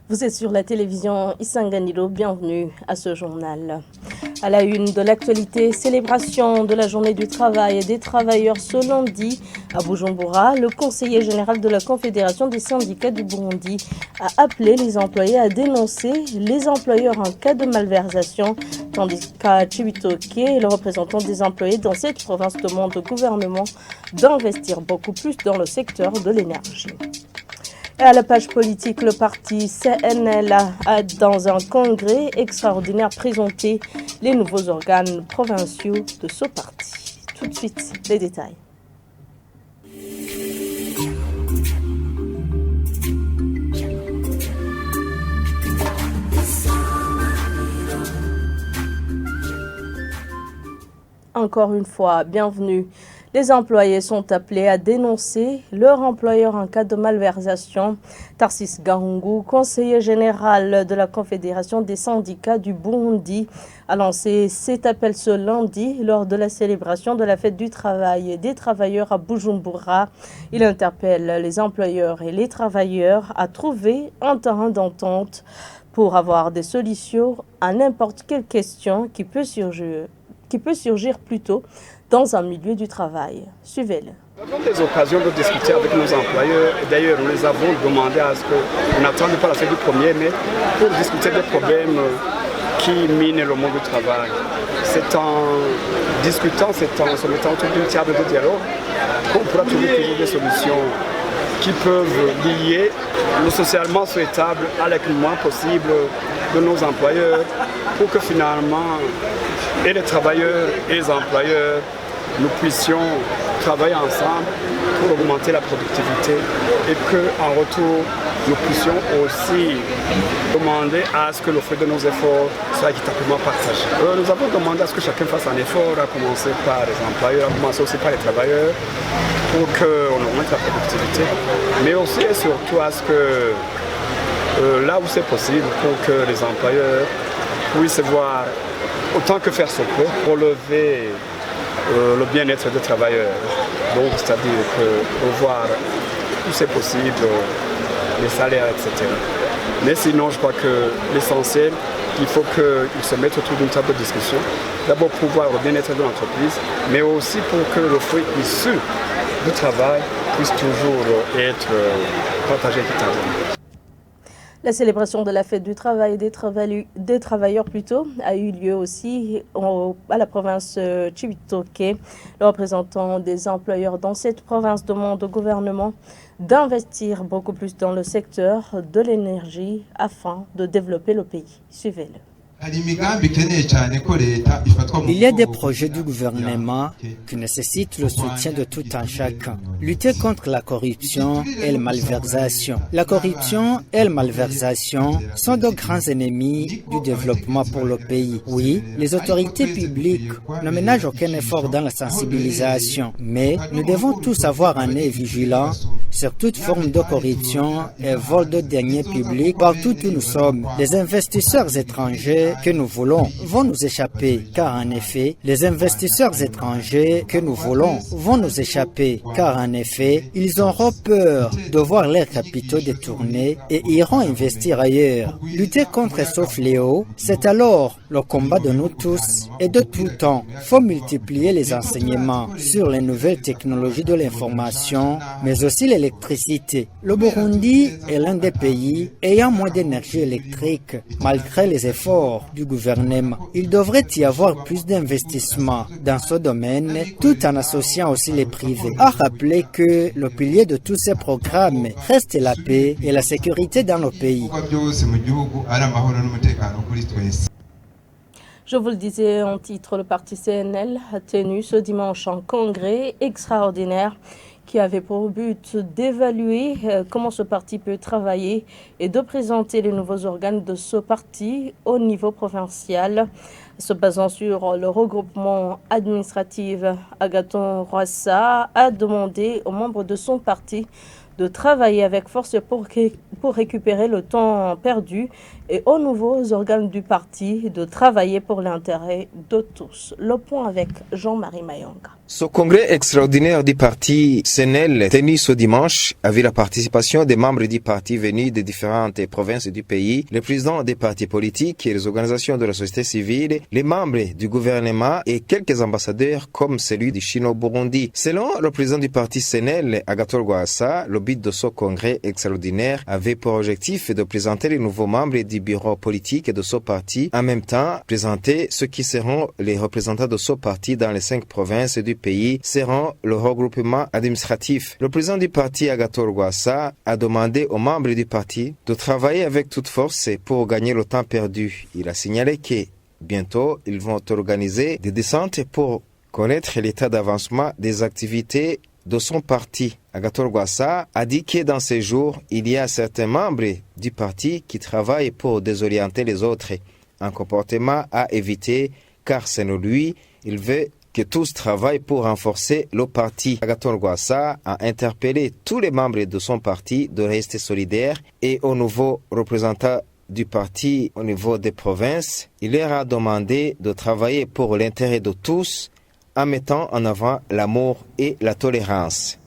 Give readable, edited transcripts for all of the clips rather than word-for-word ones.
Vous êtes sur la télévision Isanganiro, bienvenue à ce journal. À la une de l'actualité, célébration de la journée du travail et des travailleurs ce lundi à Bujumbura, le conseiller général de la Confédération des syndicats du Burundi a appelé les employés à dénoncer les employeurs en cas de malversation, tandis qu'à Cibitoke, le représentant des employés dans cette province demande au gouvernement d'investir beaucoup plus dans le secteur de l'énergie. Et à la page politique, le parti CNL a, dans un congrès extraordinaire, présenté les nouveaux organes provinciaux de ce parti. Tout de suite, les détails. Encore une fois, bienvenue. Les employés sont appelés à dénoncer leur employeur en cas de malversation. Tarsis Gahungu, conseiller général de la Confédération des syndicats du Burundi, a lancé cet appel ce lundi lors de la célébration de la fête du travail et des travailleurs à Bujumbura. Il interpelle les employeurs et les travailleurs à trouver un terrain d'entente pour avoir des solutions à n'importe quelle question qui peut surgir plutôt dans un milieu du travail. Suivez-le. Nous avons des occasions de discuter avec nos employeurs et d'ailleurs nous les avons demandé à ce qu'on n'attende pas la fête du 1er mai pour discuter des problèmes qui minent le monde du travail. C'est en discutant, c'est en se mettant autour d'une table de dialogue qu'on pourra trouver toujours des solutions qui peuvent lier le socialement souhaitable à l'équilibre possible de nos employeurs pour que finalement et les travailleurs et les employeurs nous puissions travailler ensemble pour augmenter la productivité et qu'en retour, nous puissions aussi demander à ce que le fruit de nos efforts soit équitablement partagé. Nous avons demandé à ce que chacun fasse un effort, à commencer par les employeurs, à commencer aussi par les travailleurs, pour qu'on augmente la productivité, mais aussi et surtout à ce que, là où c'est possible, pour que les employeurs puissent voir autant que faire se peut pour relever le bien-être des travailleurs. Donc, c'est-à-dire revoir où c'est possible, les salaires, etc. Mais sinon, je crois que l'essentiel, il faut qu'ils se mettent autour d'une table de discussion. D'abord pour voir le bien-être de l'entreprise, mais aussi pour que le fruit issu du travail puisse toujours être partagé équitablement. La célébration de la fête du travail et des travailleurs a eu lieu aussi à la province Cibitoke. Le représentant des employeurs dans cette province demande au gouvernement d'investir beaucoup plus dans le secteur de l'énergie afin de développer le pays. Suivez-le. Il y a des projets du gouvernement qui nécessitent le soutien de tout un chacun. Lutter contre la corruption et la malversation. La corruption et la malversation sont de grands ennemis du développement pour le pays. Oui, les autorités publiques ne ménagent aucun effort dans la sensibilisation, mais nous devons tous avoir un œil vigilant sur toute forme de corruption et vol de deniers publics partout où nous sommes. Les investisseurs étrangers que nous voulons vont nous échapper, car en effet, les investisseurs étrangers que nous voulons vont nous échapper, car en effet, ils auront peur de voir leurs capitaux détournés et iront investir ailleurs. Lutter contre ce fléau, c'est alors le combat de nous tous et de tout temps. Il faut multiplier les enseignements sur les nouvelles technologies de l'information, mais aussi l'électricité. Le Burundi est l'un des pays ayant moins d'énergie électrique, malgré les efforts du gouvernement. Il devrait y avoir plus d'investissements dans ce domaine, tout en associant aussi les privés. À rappeler que le pilier de tous ces programmes reste la paix et la sécurité dans nos pays. Je vous le disais en titre, le parti CNL a tenu ce dimanche un congrès extraordinaire. qui avait pour but d'évaluer comment ce parti peut travailler et de présenter les nouveaux organes de ce parti au niveau provincial. Se basant sur le regroupement administratif, Agathon Rwasa a demandé aux membres de son parti de travailler avec force pour récupérer le temps perdu et aux nouveaux organes du parti de travailler pour l'intérêt de tous. Le point avec Jean-Marie Mayonga. Ce congrès extraordinaire du parti Sénel tenu ce dimanche a vu la participation des membres du parti venus de différentes provinces du pays, les présidents des partis politiques et les organisations de la société civile, les membres du gouvernement et quelques ambassadeurs comme celui du Chine-Burundi. Selon le président du parti Sénel, Agathon Rwasa, le but de ce congrès extraordinaire avait pour objectif de présenter les nouveaux membres du bureau politique de ce parti, en même temps présenter ceux qui seront les représentants de ce parti dans les 5 provinces du pays seront le regroupement administratif. Le président du parti, Agathon Rwasa, a demandé aux membres du parti de travailler avec toute force pour gagner le temps perdu. Il a signalé que bientôt, ils vont organiser des descentes pour connaître l'état d'avancement des activités de son parti. Agathon Rwasa a dit que dans ces jours, il y a certains membres du parti qui travaillent pour désorienter les autres. Un comportement à éviter car selon lui, il veut que tous travaillent pour renforcer le parti. Agathon Rwasa a interpellé tous les membres de son parti de rester solidaires et aux nouveaux représentants du parti au niveau des provinces, il leur a demandé de travailler pour l'intérêt de tous en mettant en avant l'amour et la tolérance.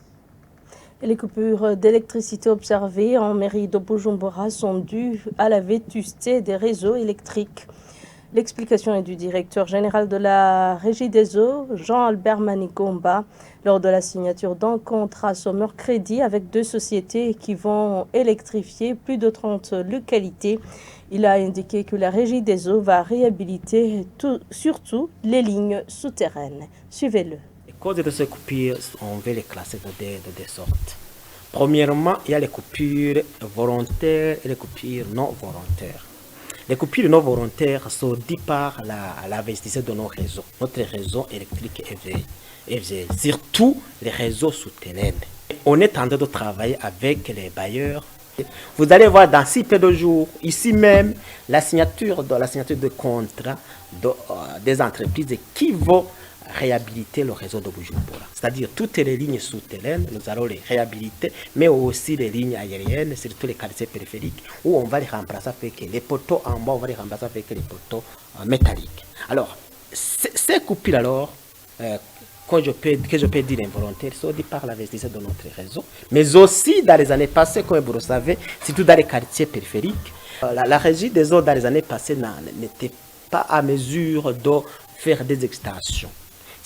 Les coupures d'électricité observées en mairie de Bujumbura sont dues à la vétusté des réseaux électriques. L'explication est du directeur général de la Régie des eaux, Jean-Albert Manigomba, lors de la signature d'un contrat ce mercredi avec 2 sociétés qui vont électrifier plus de 30 localités. Il a indiqué que la Régie des eaux va réhabiliter surtout les lignes souterraines. Suivez-le. Les causes de ces coupures, on va les classer de deux sortes. Premièrement, il y a les coupures volontaires et les coupures non volontaires. Les coupures non volontaires sont dues par l'investissement de nos réseaux. Notre réseau électrique est surtout les réseaux souterrains. On est en train de travailler avec les bailleurs. Vous allez voir dans 6 peu de jours, ici même, la signature de contrat des entreprises qui vont réhabiliter le réseau de Bujumbura. C'est-à-dire toutes les lignes souterraines, nous allons les réhabiliter, mais aussi les lignes aériennes, surtout les quartiers périphériques, où on va les remplacer avec les poteaux en bas, on va les remplacer avec les poteaux métalliques. Alors, ces coupures alors, que je peux dire involontaires, sont dues par l'investissement de notre réseau, mais aussi dans les années passées, comme vous le savez, surtout dans les quartiers périphériques, la régie des eaux dans les années passées n'était pas à mesure de faire des extensions.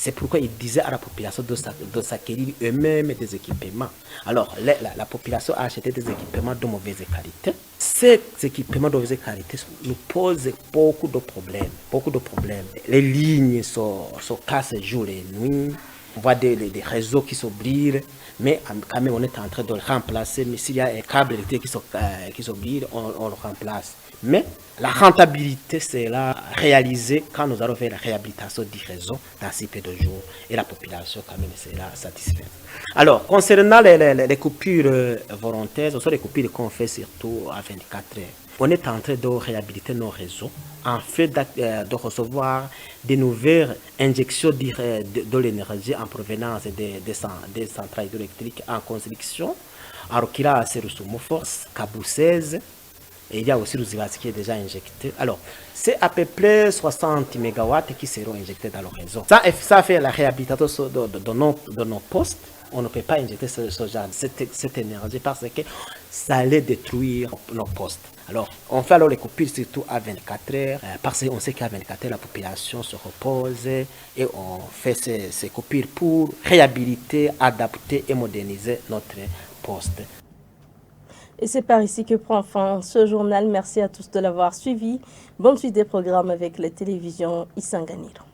C'est pourquoi il disait à la population de s'acquérir eux-mêmes des équipements. Alors, la population a acheté des équipements de mauvaise qualité. Ces équipements de mauvaise qualité nous posent beaucoup de problèmes. Les lignes se cassent jour et nuit. On voit des réseaux qui s'oublient, mais quand même on est en train de le remplacer. Mais s'il y a un câble électrique qui s'oublie, on le remplace. Mais la rentabilité, c'est là réalisée quand nous allons faire la réhabilitation du réseau dans 6 peu de jours. Et la population, quand même, c'est là satisfaite. Alors, concernant les coupures volontaires, ce sont les coupures qu'on fait surtout à 24 heures. On est en train de réhabiliter nos réseaux en fait de recevoir des nouvelles injections de l'énergie en provenance des centrales hydroélectriques en construction. Alors qu'il y a Serusumo Force, Kabou 16, et il y a aussi Ruzibazi qui est déjà injecté. Alors, c'est à peu près 60 MW qui seront injectés dans le réseau. Ça fait la réhabilitation de nos postes. On ne peut pas injecter ce genre, cette énergie parce que ça allait détruire nos postes. Alors, on fait alors les coupures surtout à 24 heures parce qu'on sait qu'à 24 heures, la population se repose et on fait ces coupures pour réhabiliter, adapter et moderniser notre poste. Et c'est par ici que prend fin ce journal. Merci à tous de l'avoir suivi. Bonne suite des programmes avec la télévision Isanganiro.